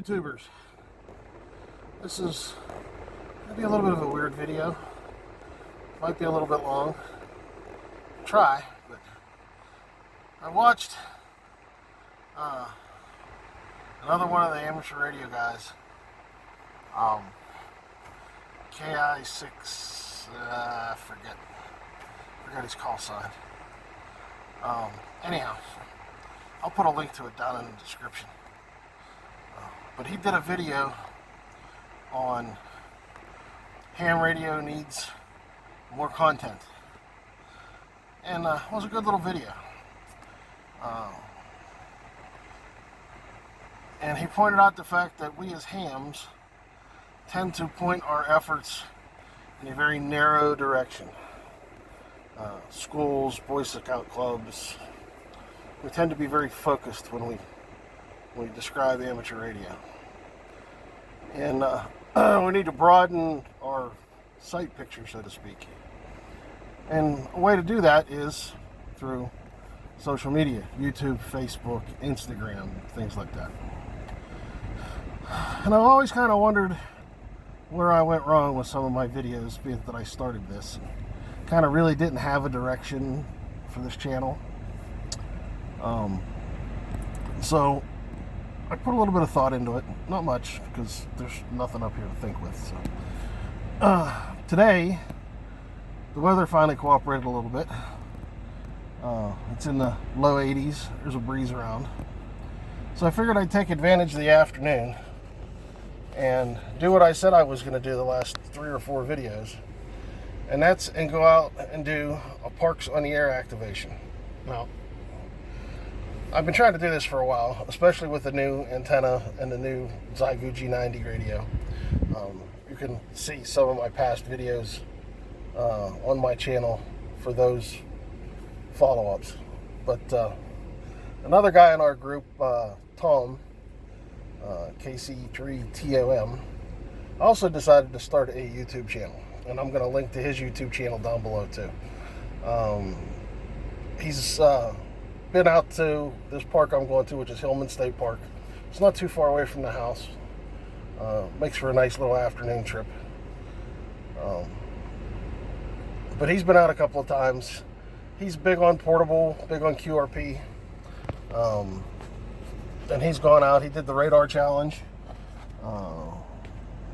YouTubers. This is maybe a little bit of a weird video. Might be a little bit long. Try, but I watched another one of the amateur radio guys. KI6, forget his call sign. Anyhow, I'll put a link to it down in the description. But he did a video on ham radio needs more content. And it was a good little video. And he pointed out the fact that we as hams tend to point our efforts in a very narrow direction. Schools, Boy Scout clubs, we tend to be very focused when we describe amateur radio. And we need to broaden our sight picture, so to speak. And a way to do that is through social media, YouTube, Facebook, Instagram, things like that. And I've always kind of wondered where I went wrong with some of my videos, being that I started this. Kind of really didn't have a direction for this channel. So I put a little bit of thought into it. Not much, because there's nothing up here to think with. So today, the weather finally cooperated a little bit. It's in the low 80s. There's a breeze around. So I figured I'd take advantage of the afternoon and do what I said I was going to do the last 3 or 4 videos. And that's go out and do a Parks on the Air activation. Now, I've been trying to do this for a while, especially with the new antenna and the new WWII radio. You can see some of my past videos on my channel for those follow-ups. But another guy in our group, Tom, KC3TOM, also decided to start a YouTube channel. And I'm going to link to his YouTube channel down below too. He's been out to this park I'm going to, which is Hillman State Park. It's not too far away from the house. Makes for a nice little afternoon trip. But he's been out a couple of times. He's big on portable, big on QRP. And he's gone out. He did the radar challenge,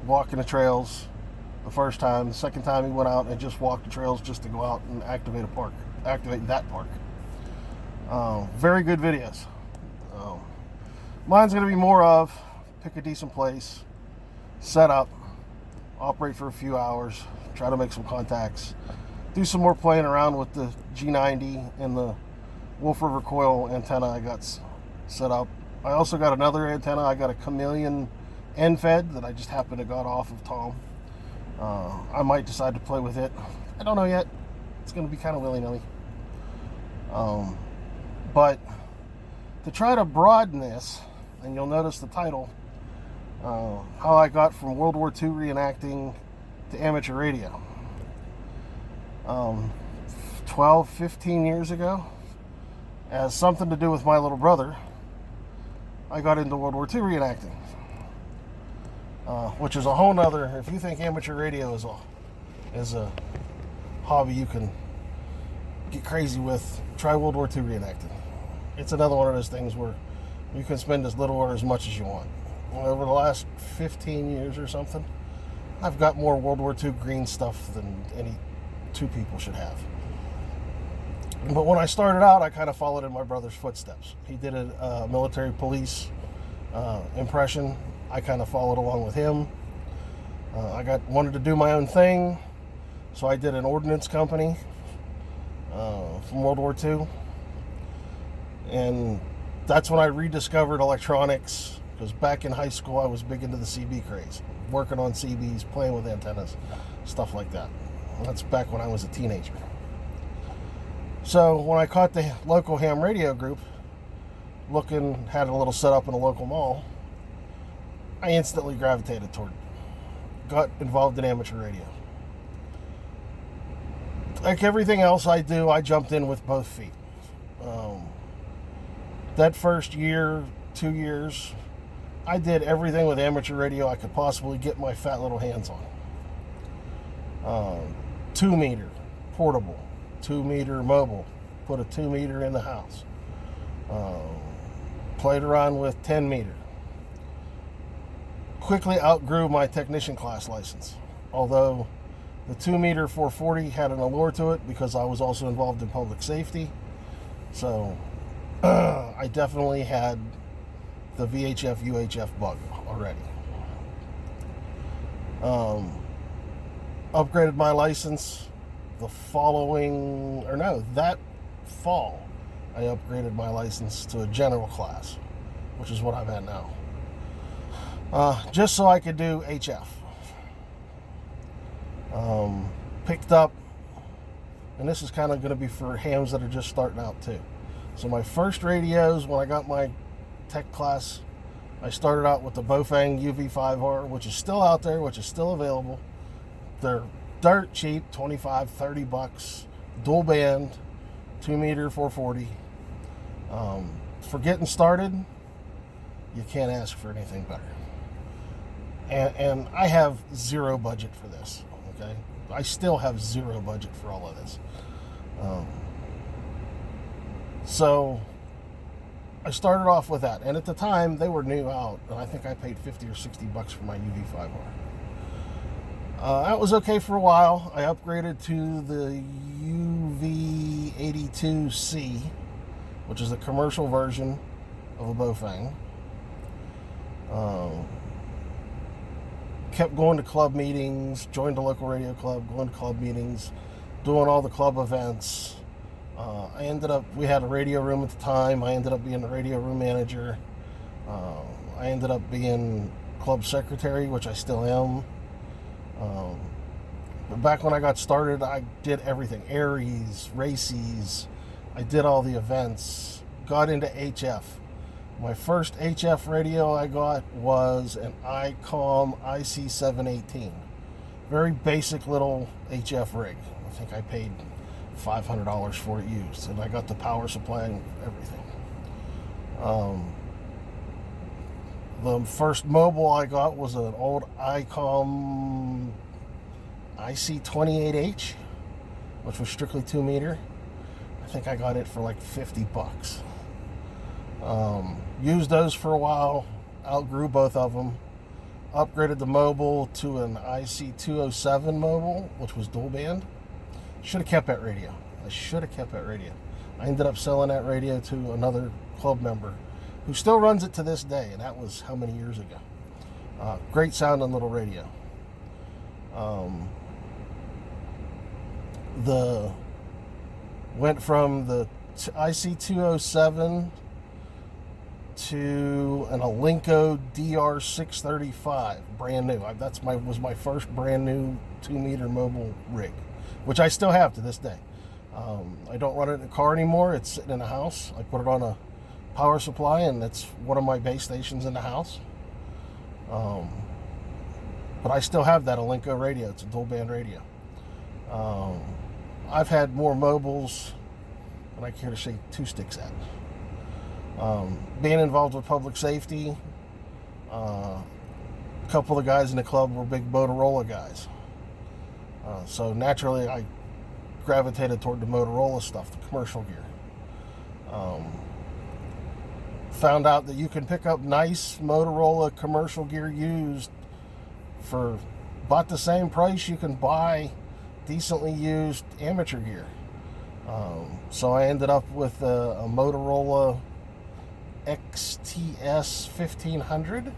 walking the trails the first time. The second time he went out and just walked the trails just to go out and activate that park. Very good videos. Mine's going to be more of pick a decent place, set up, operate for a few hours, try to make some contacts, do some more playing around with the G90 and the Wolf River coil antenna I got set up. I also got another antenna. I got a Chameleon end fed that I just happened to got off of Tom. I might decide to play with it. I don't know yet. It's going to be kind of willy-nilly. But to try to broaden this, and you'll notice the title, how I got from World War II reenacting to amateur radio. 12, 15 years ago, has something to do with my little brother. I got into World War II reenacting, which is a whole nother. If you think amateur radio is a hobby you can get crazy with, try World War II reenacting. It's another one of those things where you can spend as little or as much as you want. Over the last 15 years or something, I've got more World War II green stuff than any 2 people should have. But when I started out, I kind of followed in my brother's footsteps. He did a military police impression. I kind of followed along with him. I wanted to do my own thing, so I did an ordnance company from World War II. And that's when I rediscovered electronics, because back in high school I was big into the CB craze, working on CBs, playing with antennas, stuff like that. And that's back when I was a teenager. So when I caught the local ham radio group, had a little setup in a local mall, I instantly gravitated toward it. Got involved in amateur radio. Like everything else I do, I jumped in with both feet. That first year, 2 years, I did everything with amateur radio I could possibly get my fat little hands on. 2 meter portable, 2 meter mobile, put a 2 meter in the house. Played around with 10 meter. Quickly outgrew my technician class license, although the 2 meter 440 had an allure to it because I was also involved in public safety. So I definitely had the VHF UHF bug already. Upgraded my license that fall. I upgraded my license to a general class, which is what I'm at now. Just so I could do HF. Picked up, and this is kind of going to be for hams that are just starting out too. So my first radios, when I got my tech class, I started out with the Bofang UV5R, which is still out there, which is still available. They're dirt cheap, 25, 30 bucks, dual band, 2 meter 440. For getting started, you can't ask for anything better. And I have zero budget for this, okay? I still have zero budget for all of this. So I started off with that, and at the time they were new out, and I think I paid 50 or 60 bucks for my UV5R. That was okay for a while. I upgraded to the UV82C, which is a commercial version of a Bofang. Kept going to club meetings, joined a local radio club, going to club meetings, doing all the club events. We had a radio room at the time. I ended up being the radio room manager. I ended up being club secretary, which I still am. But back when I got started, I did everything. Aries, races. I did all the events. Got into HF. My first HF radio I got was an ICOM IC718. Very basic little HF rig. I think I paid $500 for it used, and I got the power supply and everything. The first mobile I got was an old ICOM IC28H, which was strictly 2 meter. I think I got it for like 50 bucks. Used those for a while, outgrew both of them. Upgraded the mobile to an IC207 mobile, which was dual band. Should have kept that radio. I ended up selling that radio to another club member who still runs it to this day, and that was how many years ago. Great sounding little radio. Went from the IC207 to an Alinco DR635, brand new. Was my first brand new 2 meter mobile rig, which I still have to this day. I don't run it in a car anymore. It's sitting in the house. I put it on a power supply, and it's one of my base stations in the house. But I still have that Alinco radio. It's a dual band radio. I've had more mobiles than I care to shake 2 sticks at. Being involved with public safety, a couple of the guys in the club were big Motorola guys. So naturally I gravitated toward the Motorola stuff, the commercial gear. Found out that you can pick up nice Motorola commercial gear used for about the same price you can buy decently used amateur gear. So I ended up with a Motorola XTS 1500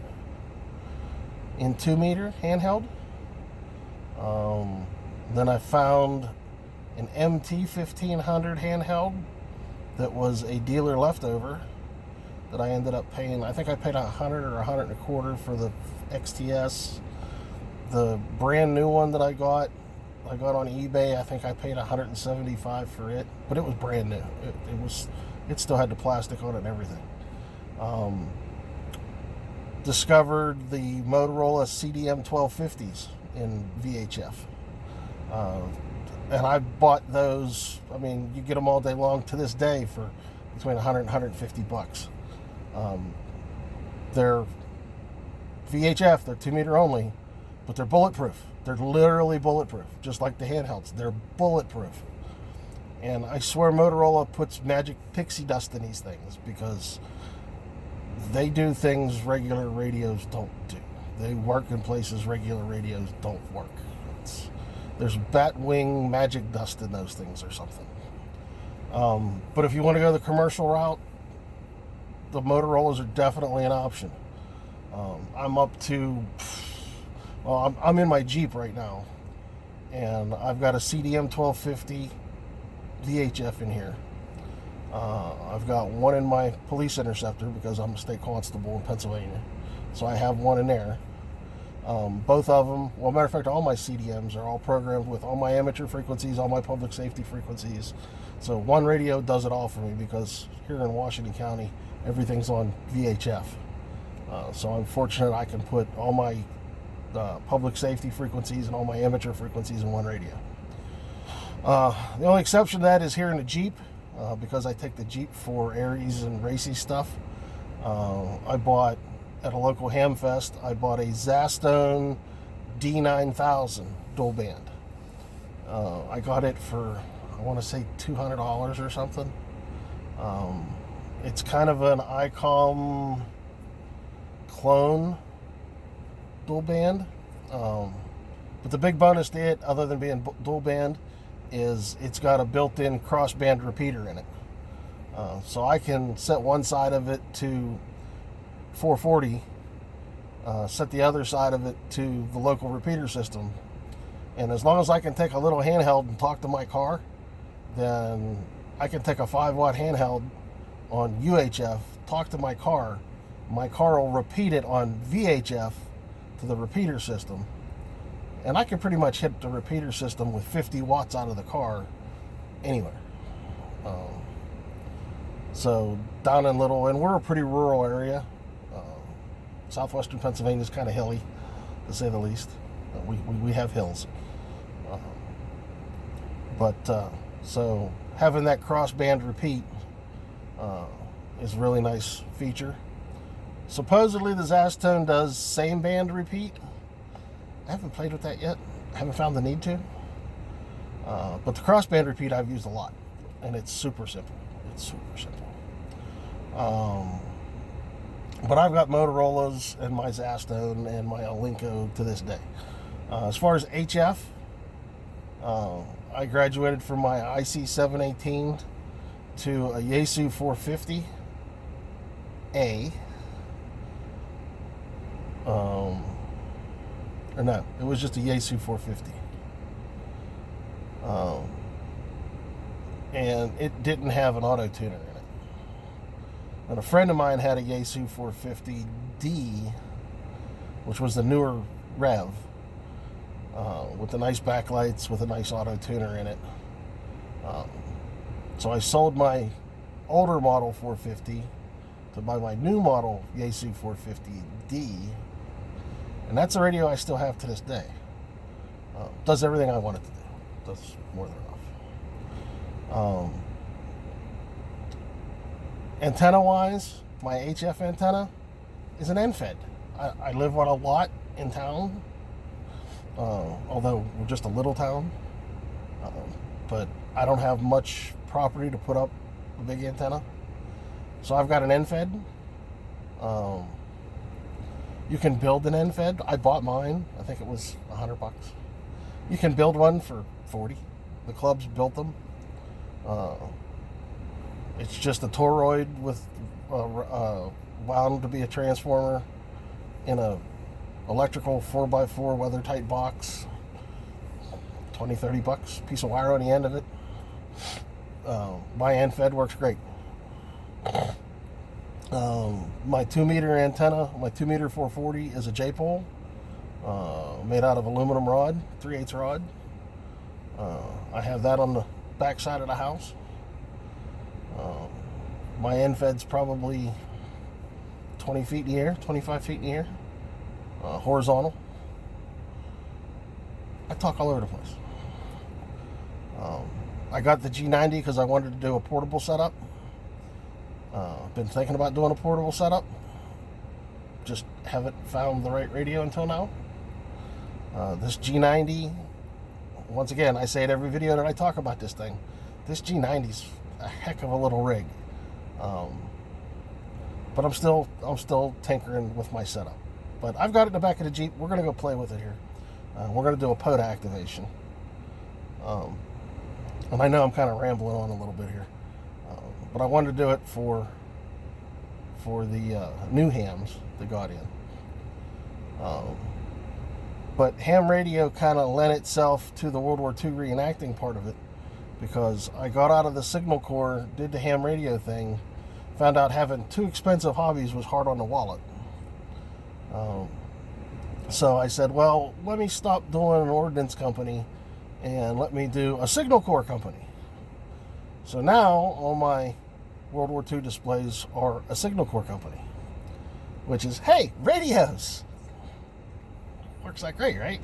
in 2 meter handheld. Then I found an MT 1500 handheld that was a dealer leftover that I ended up paying. I think I paid $100 or $125 for the XTS. The brand new one that I got on eBay. I think I paid $175 for it, but it was brand new. It still had the plastic on it and everything. Discovered the Motorola CDM 1250s in VHF. And I bought those. I mean, you get them all day long to this day for between $100 and $150 bucks. They're VHF, they're 2 meter only, but they're bulletproof. They're literally bulletproof, just like the handhelds. They're bulletproof. And I swear Motorola puts magic pixie dust in these things because they do things regular radios don't do. They work in places regular radios don't work. There's bat wing magic dust in those things or something. But if you want to go the commercial route, the Motorola's are definitely an option. I'm up to, well, I'm in my Jeep right now, and I've got a CDM 1250 VHF in here. I've got one in my police interceptor because I'm a state constable in Pennsylvania, so I have one in there. Both of them, well, matter of fact, all my CDMs are all programmed with all my amateur frequencies, all my public safety frequencies. So one radio does it all for me because here in Washington County, everything's on VHF. So I'm fortunate I can put all my public safety frequencies and all my amateur frequencies in one radio. The only exception to that is here in the Jeep, because I take the Jeep for Aries and racy stuff. I bought, at a local Hamfest, I bought a Zastone D9000 dual band. I got it for, I want to say $200 or something. It's kind of an ICOM clone dual band. But the big bonus to it, other than being dual band, is it's got a built-in crossband repeater in it. So I can set one side of it to 440, set the other side of it to the local repeater system. And as long as I can take a little handheld and talk to my car, then I can take a 5-watt handheld on UHF, talk to my car will repeat it on VHF to the repeater system. And I can pretty much hit the repeater system with 50 watts out of the car anywhere. So down in Little, and we're a pretty rural area. Southwestern Pennsylvania is kind of hilly, to say the least. We have hills. So having that cross-band repeat is a really nice feature. Supposedly the Zastone does same band repeat. I haven't played with that yet. I haven't found the need to. But the crossband repeat I've used a lot, and it's super simple. It's super simple. But I've got Motorola's and my Zastone and my Alinco to this day. As far as HF, I graduated from my IC 718 to a Yaesu 450A. Or no, it was just a Yaesu 450. And it didn't have an auto tuner in it. And a friend of mine had a Yaesu 450D, which was the newer Rev, with the nice backlights, with a nice auto tuner in it. So I sold my older model 450 to buy my new model Yaesu 450D. And that's a radio I still have to this day. Does everything I want it to do. Does more than enough. Antenna-wise, my HF antenna is an NFED. I live on a lot in town, although we're just a little town. But I don't have much property to put up a big antenna. So I've got an NFED. You can build an NFED. I bought mine. I think it was $100. You can build one for $40. The clubs built them. It's just a toroid with wound to be a transformer in a electrical 4x4 weather tight box. $20-$30. Piece of wire on the end of it. My NFED works great. My 2-meter antenna, my 2-meter 440 is a J-pole, made out of aluminum rod, 3/8 rod. I have that on the back side of the house. My NFED's probably 20 feet in the air, 25 feet in the air, horizontal. I talk all over the place. I got the G90 because I wanted to do a portable setup. Been thinking about doing a portable setup. Just haven't found the right radio until now. This G90, once again, I say it every video that I talk about this thing. This G90's a heck of a little rig. But I'm still tinkering with my setup. But I've got it in the back of the Jeep. We're going to go play with it here. We're going to do a POTA activation. And I know I'm kind of rambling on a little bit here. But I wanted to do it for the new hams that got in. But ham radio kind of lent itself to the World War II reenacting part of it, because I got out of the Signal Corps, did the ham radio thing, found out having two expensive hobbies was hard on the wallet. So I said, well, let me stop doing an ordnance company and let me do a Signal Corps company. So now all my World War II displays are a Signal Corps company, which is, hey, radios. Works out great, right?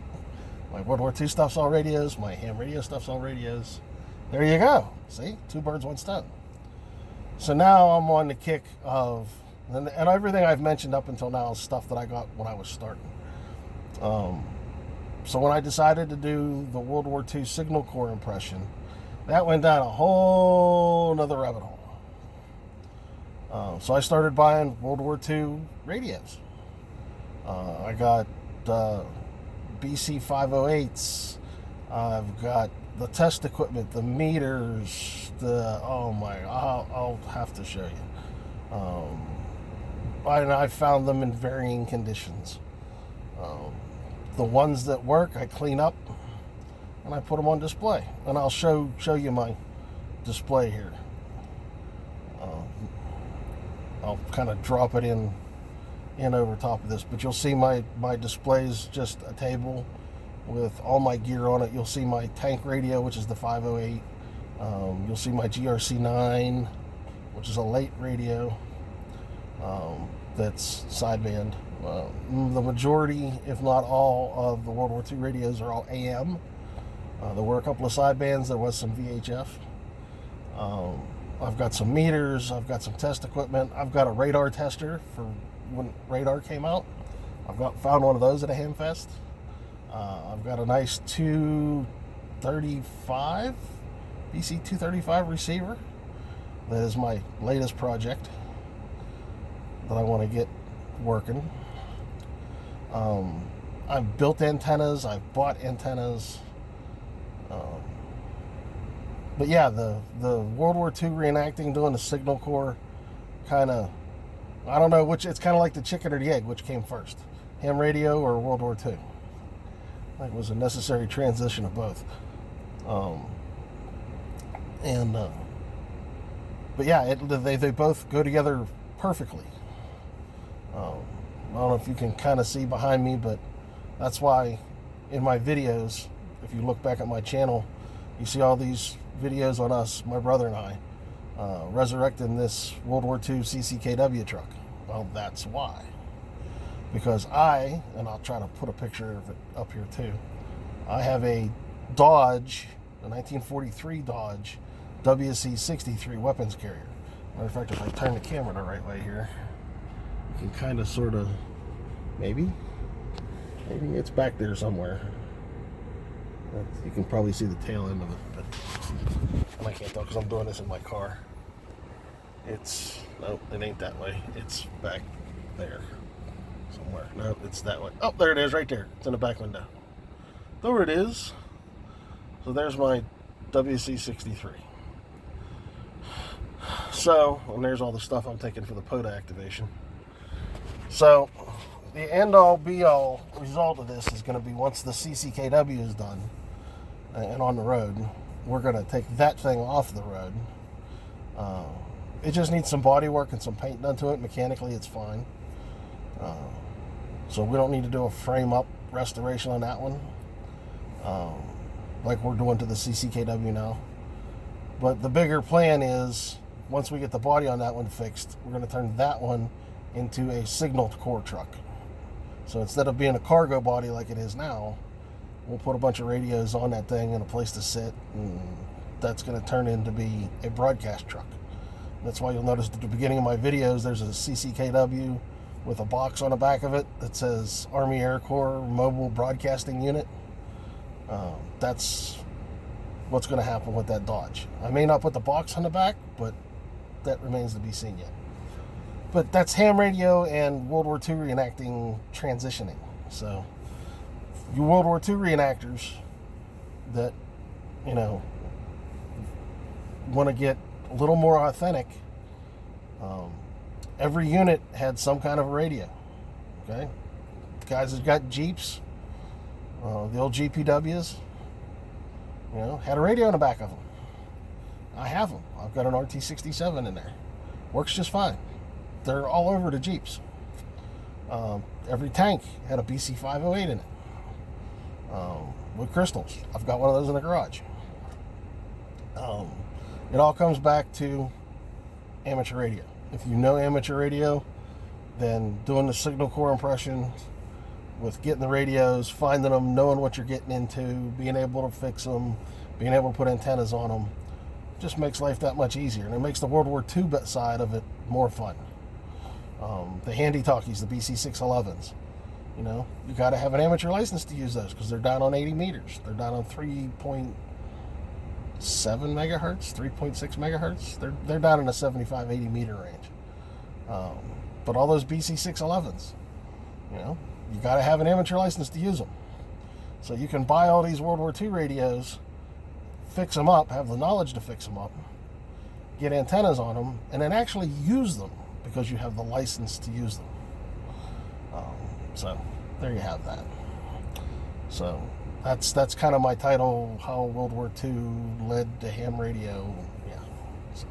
My World War II stuff's all radios. My ham radio stuff's all radios. There you go. See? 2 birds, 1 stone. So now I'm on the kick of, and everything I've mentioned up until now is stuff that I got when I was starting. So when I decided to do the World War II Signal Corps impression, that went down a whole nother rabbit hole. So I started buying World War II radios. I got BC 508s. I've got the test equipment, the meters, I'll have to show you. And I found them in varying conditions. The ones that work, I clean up and I put them on display. And I'll show you my display here. I'll kind of drop it in over top of this, but you'll see my display's just a table with all my gear on it. You'll see my tank radio, which is the 508. You'll see my GRC9, which is a late radio that's sideband. The majority, if not all, of the World War II radios are all AM. There were a couple of sidebands. There was some VHF. I've got some meters. I've got some test equipment. I've got a radar tester for when radar came out. Found one of those at a ham fest. I've got a nice 235, BC 235 receiver. That is my latest project that I want to get working. I've built antennas. I've bought antennas. But yeah, the World War II reenacting, doing the Signal Corps, kind of, I don't know which, it's kind of like the chicken or the egg, which came first, ham radio or World War II. I think it was a necessary transition of both. But yeah, they both go together perfectly. I don't know if you can kind of see behind me, but that's why in my videos, if you look back at my channel, you see all these videos on us, my brother and I, resurrecting this World War II CCKW truck. Well, that's why. Because and I'll try to put a picture of it up here too, I have a Dodge, a 1943 Dodge WC-63 weapons carrier. Matter of fact, if I turn the camera the right way here, you can kind of sort of, maybe it's back there somewhere. You can probably see the tail end of it, but I can't tell because I'm doing this in my car. Nope, it ain't that way. It's back there somewhere. No, it's that way. Oh, there it is, right there. It's in the back window. There it is. So there's my WC-63. So, and there's all the stuff I'm taking for the POTA activation. So, the end-all, be-all result of this is going to be, once the CCKW is done and on the road, we're going to take that thing off the road. It just needs some body work and some paint done to it. Mechanically, it's fine. So we don't need to do a frame-up restoration on that one, like we're doing to the CCKW now. But the bigger plan is, once we get the body on that one fixed, we're going to turn that one into a Signal Corps truck. So instead of being a cargo body like it is now, we'll put a bunch of radios on that thing and a place to sit, and that's going to turn into be a broadcast truck. That's why you'll notice at the beginning of my videos there's a CCKW with a box on the back of it that says Army Air Corps Mobile Broadcasting Unit. That's what's going to happen with that Dodge. I may not put the box on the back, but that remains to be seen yet. But that's ham radio and World War II reenacting transitioning. So, you World War II reenactors that, want to get a little more authentic, every unit had some kind of a radio. Okay? Guys that got Jeeps, the old GPWs, had a radio in the back of them. I have them. I've got an RT67 in there. Works just fine. They're all over the Jeeps. Every tank had a BC508 in it with crystals. I've got one of those in the garage. It all comes back to amateur radio. If you know amateur radio, then doing the signal core impression with getting the radios, finding them, knowing what you're getting into, being able to fix them, being able to put antennas on them, just makes life that much easier. And it makes the World War II side of it more fun. The handy talkies, the BC611s, you got to have an amateur license to use those because they're down on 80 meters. They're down on 3.7 megahertz, 3.6 megahertz. They're down in the 75, 80 meter range. But all those BC611s, you got to have an amateur license to use them. So you can buy all these World War II radios, fix them up, have the knowledge to fix them up, get antennas on them, and then actually use them because you have the license to use them. So there you have that. So that's kind of my title, how World War II led to ham radio. Yeah. So,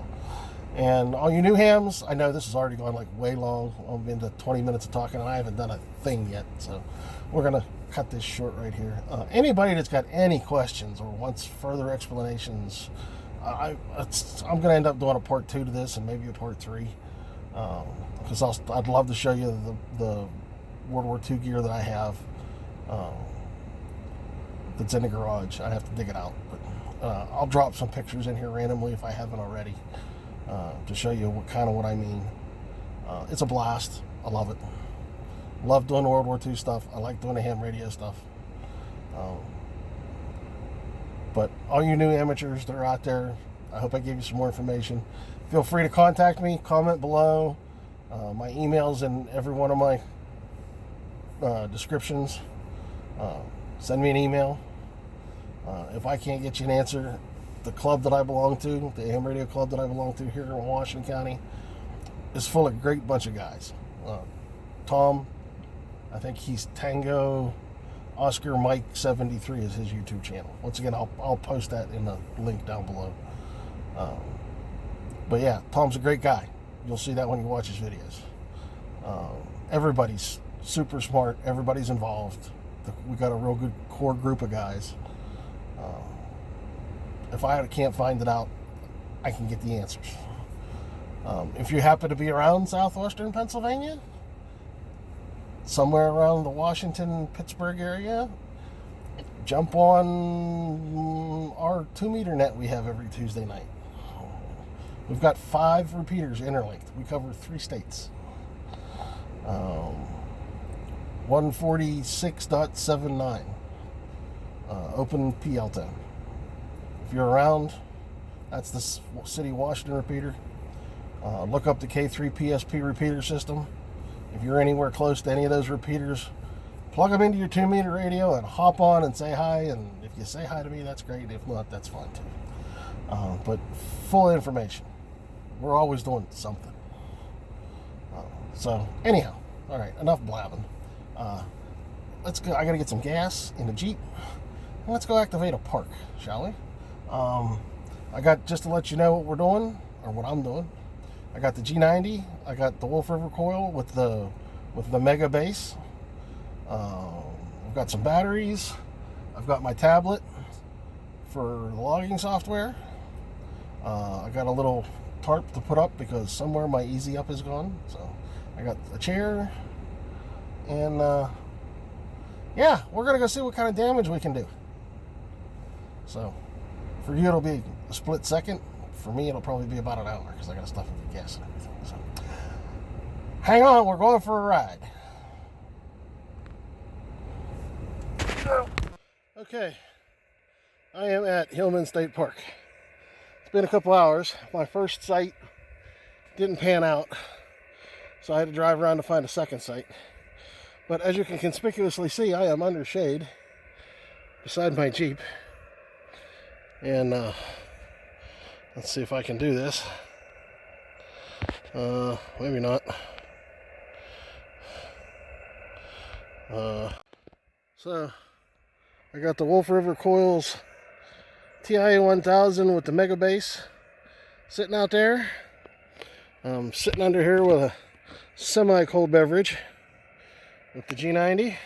and all you new hams, I know this has already gone like way long. I'm into 20 minutes of talking and I haven't done a thing yet. So we're going to cut this short right here. Anybody that's got any questions or wants further explanations, I'm going to end up doing a part 2 to this and maybe a part 3. Because I'd love to show you the World War II gear that I have that's in the garage. I have to dig it out, but I'll drop some pictures in here randomly if I haven't already to show you what I mean. It's a blast. I love it. Love doing the World War II stuff. I like doing the ham radio stuff. But all you new amateurs that are out there, I hope I gave you some more information. Feel free to contact me, comment below. My email's in every one of my descriptions. Send me an email. If I can't get you an answer, the club that I belong to, the AM radio club that I belong to here in Washington County, is full of a great bunch of guys. Tom, I think he's Tango Oscar Mike 73 is his YouTube channel. Once again, I'll post that in the link down below. But yeah, Tom's a great guy. You'll see that when you watch his videos. Everybody's super smart. Everybody's involved. We got a real good core group of guys. If I can't find it out, I can get the answers. If you happen to be around southwestern Pennsylvania, somewhere around the Washington, Pittsburgh area, jump on our 2-meter net we have every Tuesday night. We've got 5 repeaters interlinked. We cover 3 states. 146.79 open POTA. If you're around, that's the City of Washington repeater. Look up the K3 PSP repeater system. If you're anywhere close to any of those repeaters, plug them into your 2-meter radio and hop on and say hi. And if you say hi to me, that's great. If not, that's fine too. But full information. We're always doing something. So anyhow, all right, enough blabbing. Let's go. I gotta get some gas in the Jeep. And let's go activate a park, shall we? I got, just to let you know what we're doing, or what I'm doing, I got the G90, I got the Wolf River coil with the Mega base. I've got some batteries. I've got my tablet for the logging software. I got a little tarp to put up because somewhere my Easy Up is gone. So I got a chair, and yeah, we're gonna go see what kind of damage we can do. So for you it'll be a split second. For me it'll probably be about an hour because I gotta stuff in the gas and everything. So Hang on, we're going for a ride. Okay, I am at Hillman State Park. It's been a couple hours. My first site didn't pan out, so I had to drive around to find a second site. But as you can conspicuously see, I am under shade beside my Jeep. And let's see if I can do this. Maybe not. So I got the Wolf River Coils TIA 1000 with the Mega Base sitting out there. I'm sitting under here with a semi-cold beverage with the G90.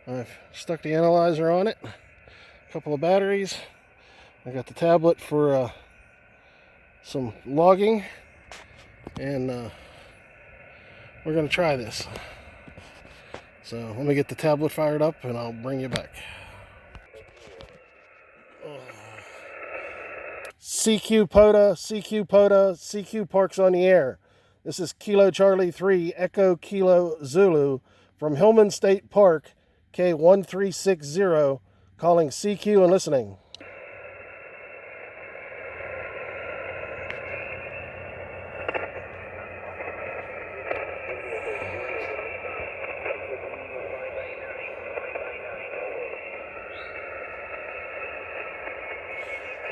I've stuck the analyzer on it, a couple of batteries. I got the tablet for some logging, and we're going to try this. So let me get the tablet fired up and I'll bring you back. CQ POTA, CQ POTA, CQ Parks on the Air. This is Kilo Charlie 3 Echo Kilo Zulu from Hillman State Park, K1360, calling CQ and listening.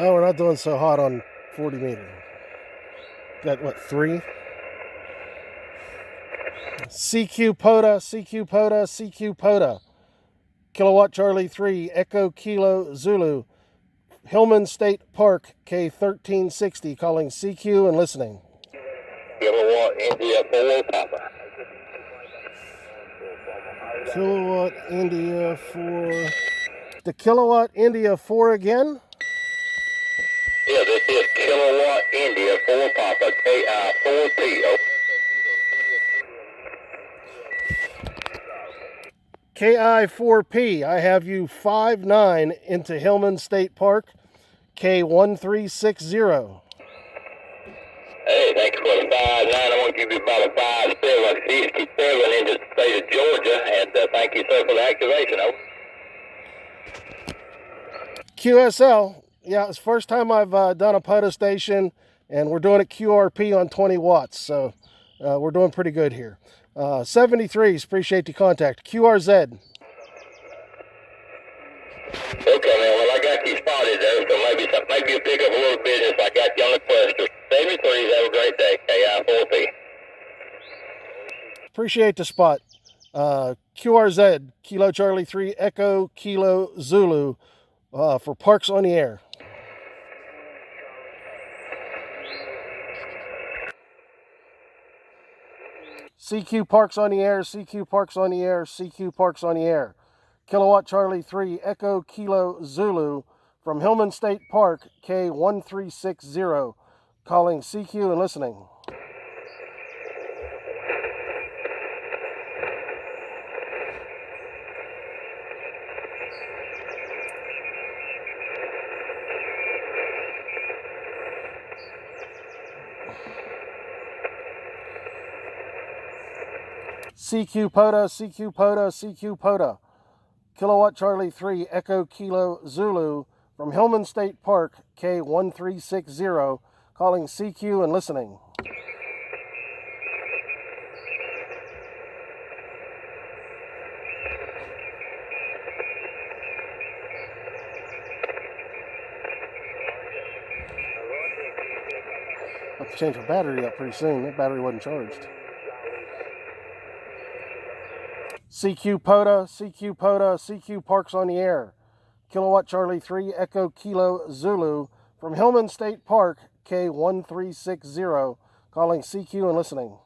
Oh, we're not doing so hot on 40 meters. Got what, 3? CQ POTA, CQ POTA, CQ POTA. Kilowatt Charlie 3 Echo Kilo Zulu. Hillman State Park, K1360, calling CQ and listening. Kilowatt India 4 Papa. Kilowatt India 4. The Kilowatt India 4 again? Yeah, this is Kilowatt India 4 Papa, KI4P. KI4P, I have you 5-9 into Hillman State Park, K1360. Hey, thanks for the 5-9. I'm going to give you about a 5-7, 57 into the state of Georgia, and thank you, sir, for the activation. QSL, yeah, it's the first time I've done a POTA station, and we're doing it QRP on 20 watts, so we're doing pretty good here. 73s, appreciate the contact. QRZ. Okay, man, well, I got you spotted there, so maybe you'll pick up a little business. I got you on the cluster. 73s, have a great day, KI4P. Appreciate the spot. QRZ, Kilo Charlie 3 Echo Kilo Zulu, for Parks on the Air. CQ Parks on the Air, CQ Parks on the Air, CQ Parks on the Air. Kilowatt Charlie 3 Echo Kilo Zulu from Hillman State Park, K1360, calling CQ and listening. CQ POTA, CQ POTA, CQ POTA. Kilowatt Charlie 3 Echo Kilo Zulu from Hillman State Park, K1360, calling CQ and listening. I'll have to change my battery up pretty soon. That battery wasn't charged. CQ POTA, CQ POTA, CQ Parks on the Air. Kilowatt Charlie 3 Echo Kilo Zulu from Hillman State Park, K1360, calling CQ and listening.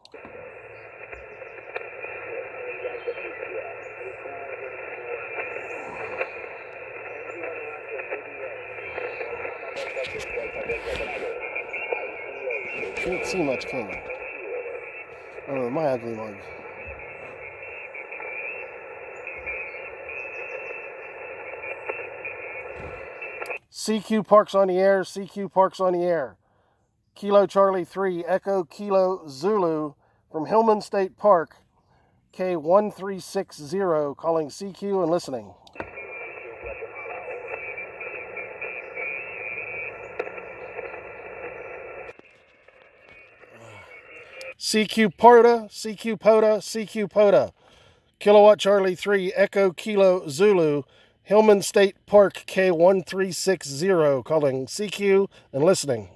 Can't see much, can you? Oh, my ugly mug. CQ Parks on the Air, CQ Parks on the Air. Kilo Charlie 3 Echo Kilo Zulu from Hillman State Park, K1360, calling CQ and listening. CQ POTA, CQ POTA, CQ POTA. Kilowatt Charlie 3, Echo Kilo Zulu, Hillman State Park, K1360, calling CQ and listening.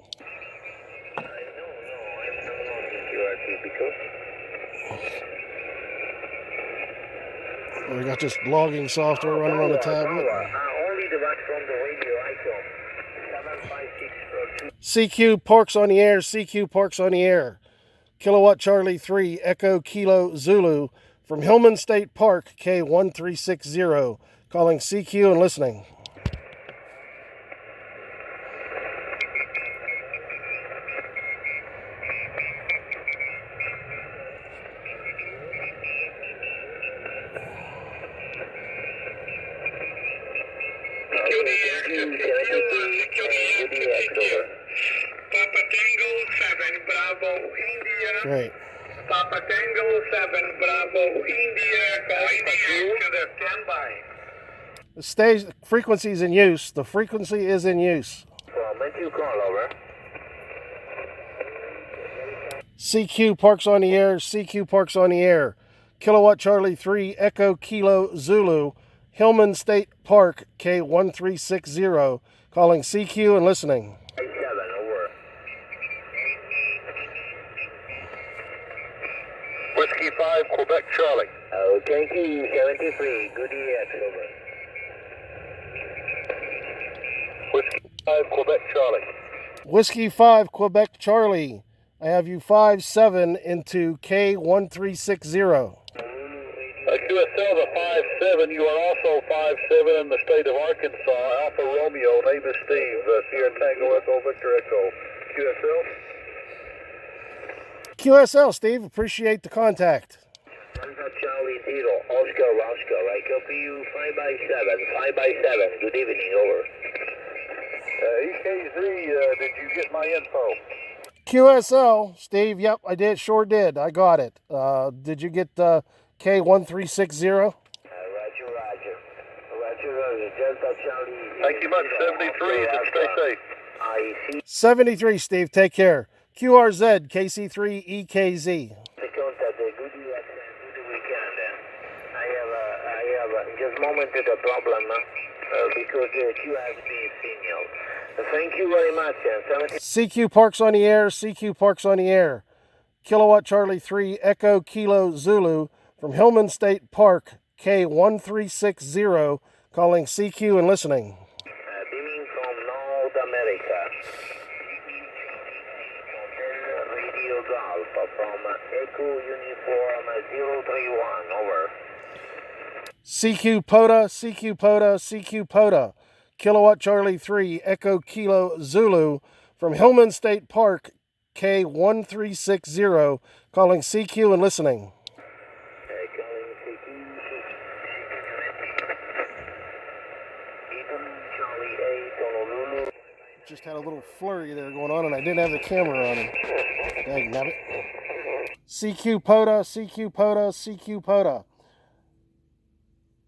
We got this logging software running on the tablet. Only the one from the radio icon. 756. CQ Parks on the air, CQ Parks on the air. Kilowatt Charlie 3, Echo Kilo Zulu, from Hillman State Park, K1360, calling CQ and listening. Papa Tango 7, Bravo, India. Great. Papa Tango 7, Bravo, India. Calling to the standby. The stage frequency is in use. The frequency is in use. Matthew call over. CQ Parks on the air, CQ Parks on the air. Kilowatt Charlie 3, Echo Kilo Zulu, Hillman State Park, K1360, calling CQ and listening. 7, over. Whiskey 5, Quebec Charlie. Oh, thank you, 73. Good year, over. Whiskey 5, Quebec Charlie. Whiskey 5, Quebec Charlie. I have you 5-7 into K1360. QSL to 5-7. You are also 5-7 in the state of Arkansas. Alpha Romeo, name is Steve. Sierra Tango Echo Victor Echo. QSL, Steve. Appreciate the contact. Delta Charlie Zero, Oscar Roscoe. I copy you 5-7. Good evening, over. EK3, did you get my info? QSL, Steve. Yep, I did. Sure did. I got it. Did you get K1360? Roger. Delta Charlie. Thank you much, 73, and stay safe. I see. 73, Steve. Take care. QRZ, KC3EKZ. Good weekend. I have just moment to the problem because QSB is signal. Thank you very much. CQ Parks on the air, CQ Parks on the air. Kilowatt Charlie 3, Echo Kilo Zulu, from Hillman State Park, K1360, calling CQ and listening. Beaming from North America. Radio Golf from Echo Uniform 031, over. CQ POTA, CQ POTA, CQ POTA. Kilowatt Charlie 3, Echo Kilo Zulu, from Hillman State Park, K1360, calling CQ and listening. Just had a little flurry there going on, and I didn't have the camera on him. Dang nabbit. CQ POTA, CQ POTA, CQ POTA.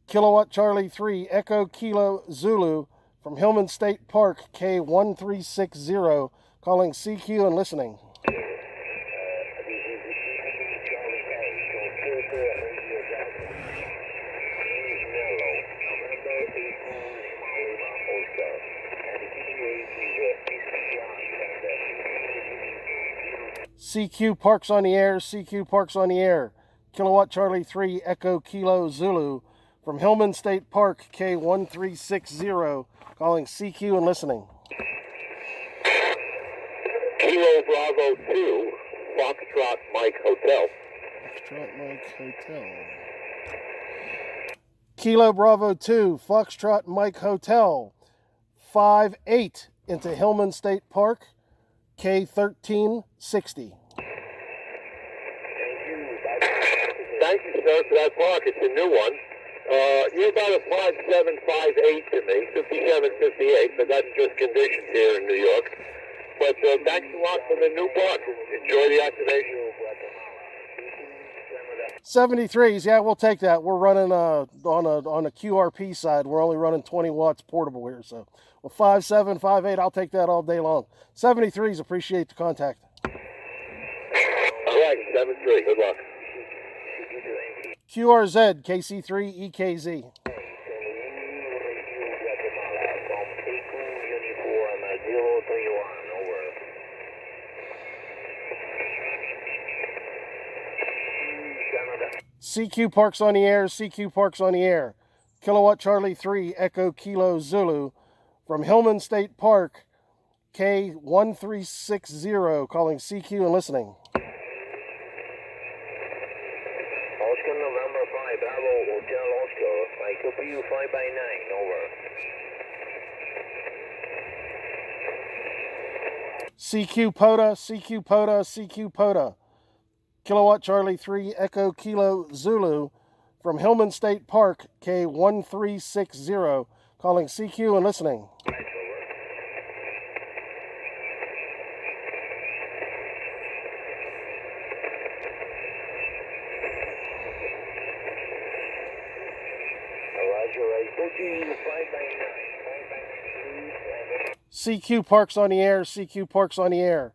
Kilowatt Charlie 3, Echo Kilo Zulu, from Hillman State Park, K1360, calling CQ and listening. CQ Parks on the air, CQ Parks on the air. Kilowatt Charlie 3, Echo Kilo Zulu, from Hillman State Park, K1360, calling CQ and listening. Kilo Bravo 2, Foxtrot Mike Hotel. Foxtrot Mike Hotel. Kilo Bravo 2, Foxtrot Mike Hotel. 5-8 into Hillman State Park, K1360. Thank you, sir, for that park. It's a new one. You're about a 5758 to me, 5758, but that's just conditions here in New York. But thanks a lot for the new park. Enjoy the activation. 73s, yeah, we'll take that. We're running on a QRP side. We're only running 20 watts portable here, so well, 5.7, 5.8, I'll take that all day long. 73s, appreciate the contact. All right, 7-3. Good luck. QRZ KC3 EKZ. CQ Parks on the air, CQ Parks on the air. Kilowatt Charlie 3 Echo Kilo Zulu from Hillman State Park, K1360, calling CQ and listening. Oscar November 5, Bravo, Hotel Oscar. I copy you 5/9, over. CQ POTA, CQ POTA, CQ POTA. Kilowatt Charlie 3 Echo Kilo Zulu from Hillman State Park, K1360, calling CQ and listening. CQ Parks on the air, CQ Parks on the air.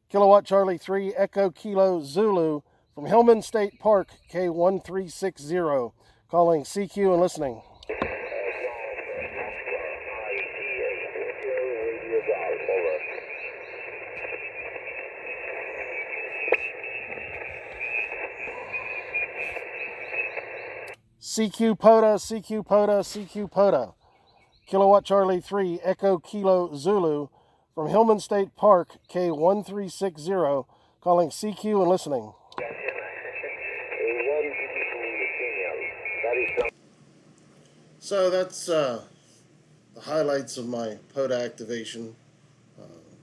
Kilowatt Charlie 3 Echo Kilo Zulu from Hillman State Park, K1360, calling CQ and listening. CQ POTA, CQ POTA, CQ POTA. Kilowatt Charlie 3 Echo Kilo Zulu from Hillman State Park, K1360, calling CQ and listening. So that's the highlights of my POTA activation.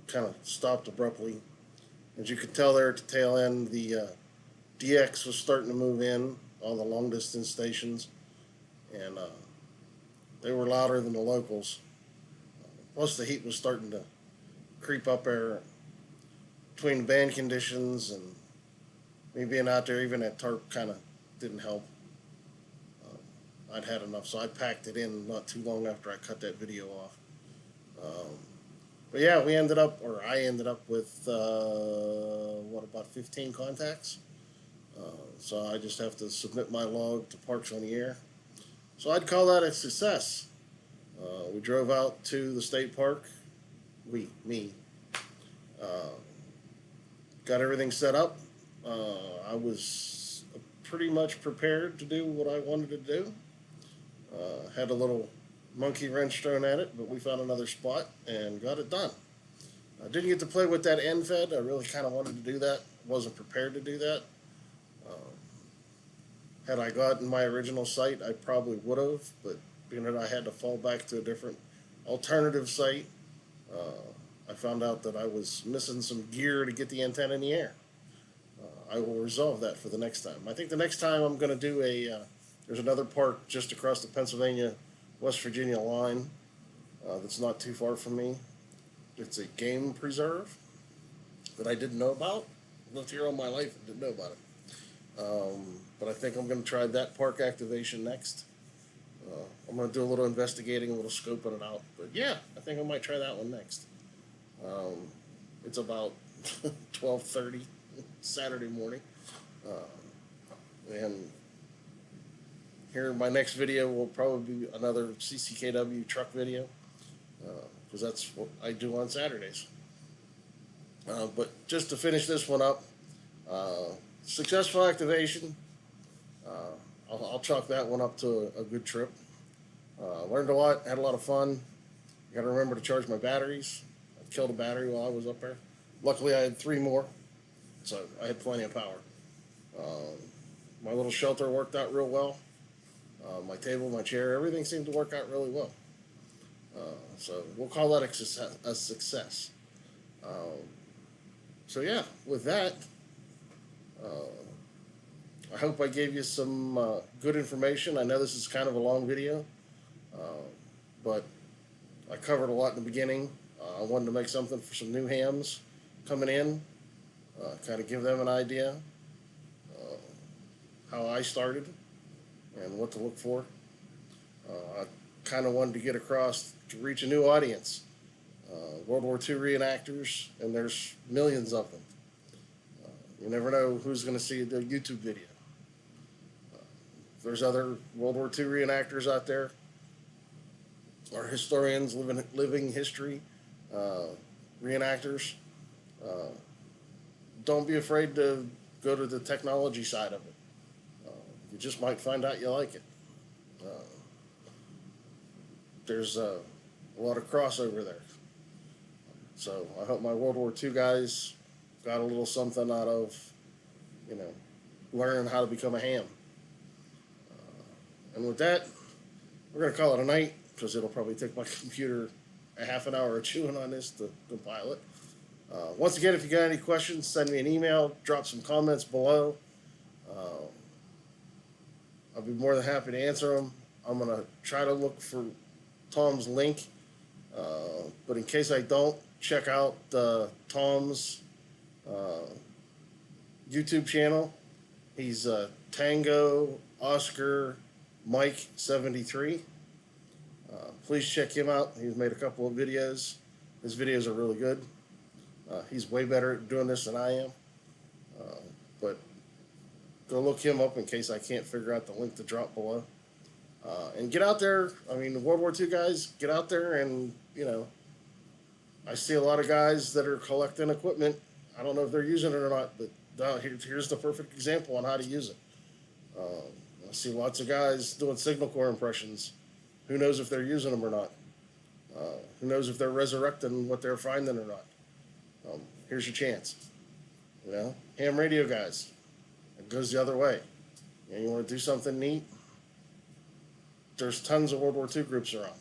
Kind of stopped abruptly. As you could tell there at the tail end, the DX was starting to move in on the long distance stations, and they were louder than the locals. Plus the heat was starting to creep up there between band conditions and me being out there. Even that tarp kind of didn't help. I'd had enough, so I packed it in not too long after I cut that video off. But yeah, I ended up with about 15 contacts. So I just have to submit my log to Parks on the Air. So I'd call that a success. We drove out to the state park. Got everything set up. I was pretty much prepared to do what I wanted to do. Had a little monkey wrench thrown at it, but we found another spot and got it done. I didn't get to play with that end fed. I really kind of wanted to do that. Wasn't prepared to do that. Had I gotten my original site, I probably would have, but being that I had to fall back to a different alternative site, I found out that I was missing some gear to get the antenna in the air. I will resolve that for the next time. I think the next time I'm going to do there's another park just across the Pennsylvania-West Virginia line that's not too far from me. It's a game preserve that I didn't know about. I've lived here all my life and didn't know about it. But I think I'm going to try that park activation next. I'm going to do a little investigating, a little scoping it out. But yeah, I think I might try that one next. It's about 12:30 Saturday morning. And here my next video will probably be another CCKW truck video. Because that's what I do on Saturdays. But just to finish this one up, successful activation. I'll chalk that one up to a good trip. Learned a lot, had a lot of fun. Got to remember to charge my batteries. I killed a battery while I was up there. Luckily, I had 3 more, so I had plenty of power. My little shelter worked out real well. My table, my chair, everything seemed to work out really well. So we'll call that a success. So yeah, with that, I hope I gave you some good information. I know this is kind of a long video, but I covered a lot in the beginning. I wanted to make something for some new hams coming in, kind of give them an idea how I started and what to look for. I kind of wanted to get across to reach a new audience. World War II reenactors, and there's millions of them. You never know who's going to see the YouTube video. There's other World War II reenactors out there, or historians, living history reenactors. Uh, don't be afraid to go to the technology side of it. You just might find out you like it. Uh, there's a lot of crossover there. So I hope my World War II guys got a little something out of, you know, learning how to become a ham. And with that, we're going to call it a night because it'll probably take my computer a half an hour of chewing on this to compile it. Once again, if you got any questions, send me an email, drop some comments below. I'll be more than happy to answer them. I'm going to try to look for Tom's link, but in case I don't, check out Tom's YouTube channel. He's Tango Oscar Mike 73. Please check him out. He's made a couple of videos. His videos are really good. He's way better at doing this than I am. But go look him up in case I can't figure out the link to drop below. And get out there. I mean, the World War II guys, get out there and, you know, I see a lot of guys that are collecting equipment. I don't know if they're using it or not, but here's the perfect example on how to use it. I see lots of guys doing Signal Corps impressions. Who knows if they're using them or not? Who knows if they're resurrecting what they're finding or not? Here's your chance. You know, ham radio guys. It goes the other way. You want to do something neat? There's tons of World War II groups around.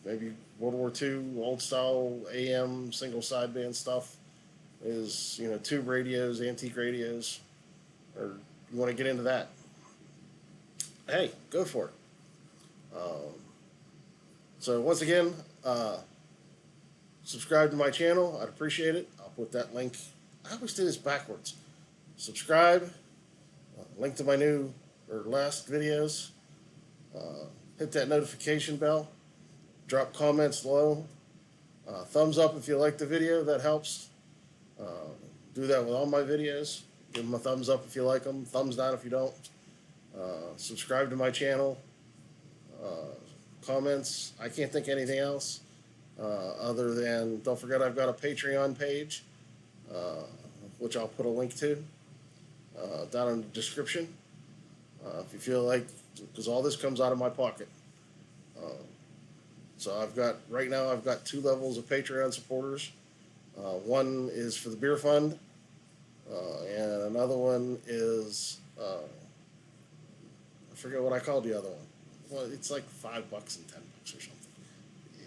Maybe World War II, old style AM, single sideband stuff is, you know, tube radios, antique radios, or you want to get into that. Hey, go for it. So once again, subscribe to my channel. I'd appreciate it. I'll put that link. I always do this backwards. Subscribe, link to my new or last videos, hit that notification bell, drop comments below, thumbs up if you like the video, that helps. Do that with all my videos. Give them a thumbs up if you like them, thumbs down if you don't. Subscribe to my channel. Comments. I can't think of anything else other than don't forget I've got a Patreon page, which I'll put a link to down in the description. If you feel like, because all this comes out of my pocket. So right now I've got 2 levels of Patreon supporters. One is for the beer fund, and another one is I forget what I called the other one. Well, it's like $5 and $10 or something.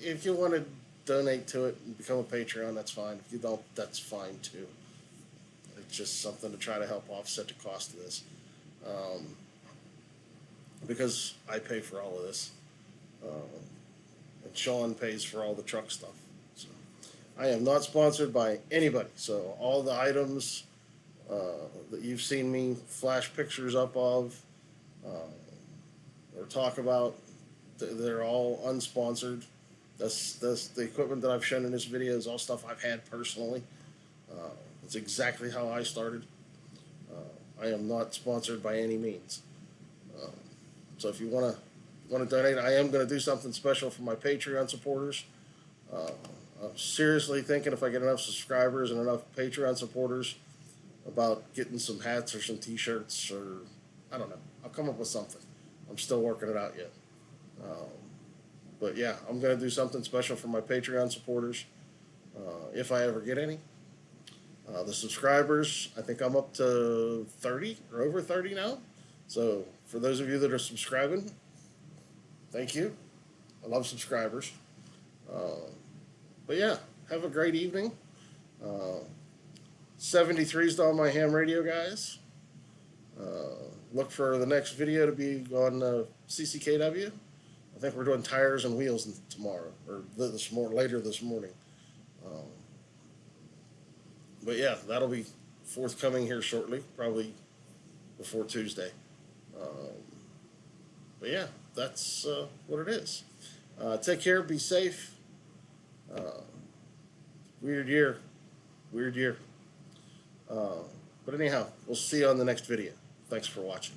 If you want to donate to it and become a Patreon, that's fine. If you don't, that's fine too. It's just something to try to help offset the cost of this. Because I pay for all of this. And Sean pays for all the truck stuff. So I am not sponsored by anybody. So all the items that you've seen me flash pictures up of or talk about, they're all unsponsored. That's the equipment that I've shown in this video is all stuff I've had personally. It's exactly how I started. I am not sponsored by any means. So if you want to donate, I am going to do something special for my Patreon supporters. I'm seriously thinking if I get enough subscribers and enough Patreon supporters about getting some hats or some T-shirts or I don't know. I'll come up with something. I'm still working it out yet. But yeah, I'm going to do something special for my Patreon supporters if I ever get any. The subscribers, I think I'm up to 30 or over 30 now. So for those of you that are subscribing, thank you. I love subscribers. But yeah, have a great evening. 73's to all my ham radio guys. Look for the next video to be on CCKW. I think we're doing tires and wheels tomorrow, or later this morning. But yeah, that'll be forthcoming here shortly, probably before Tuesday. But yeah, that's what it is. Take care, be safe. Weird year. Weird year. But anyhow, we'll see you on the next video. Thanks for watching.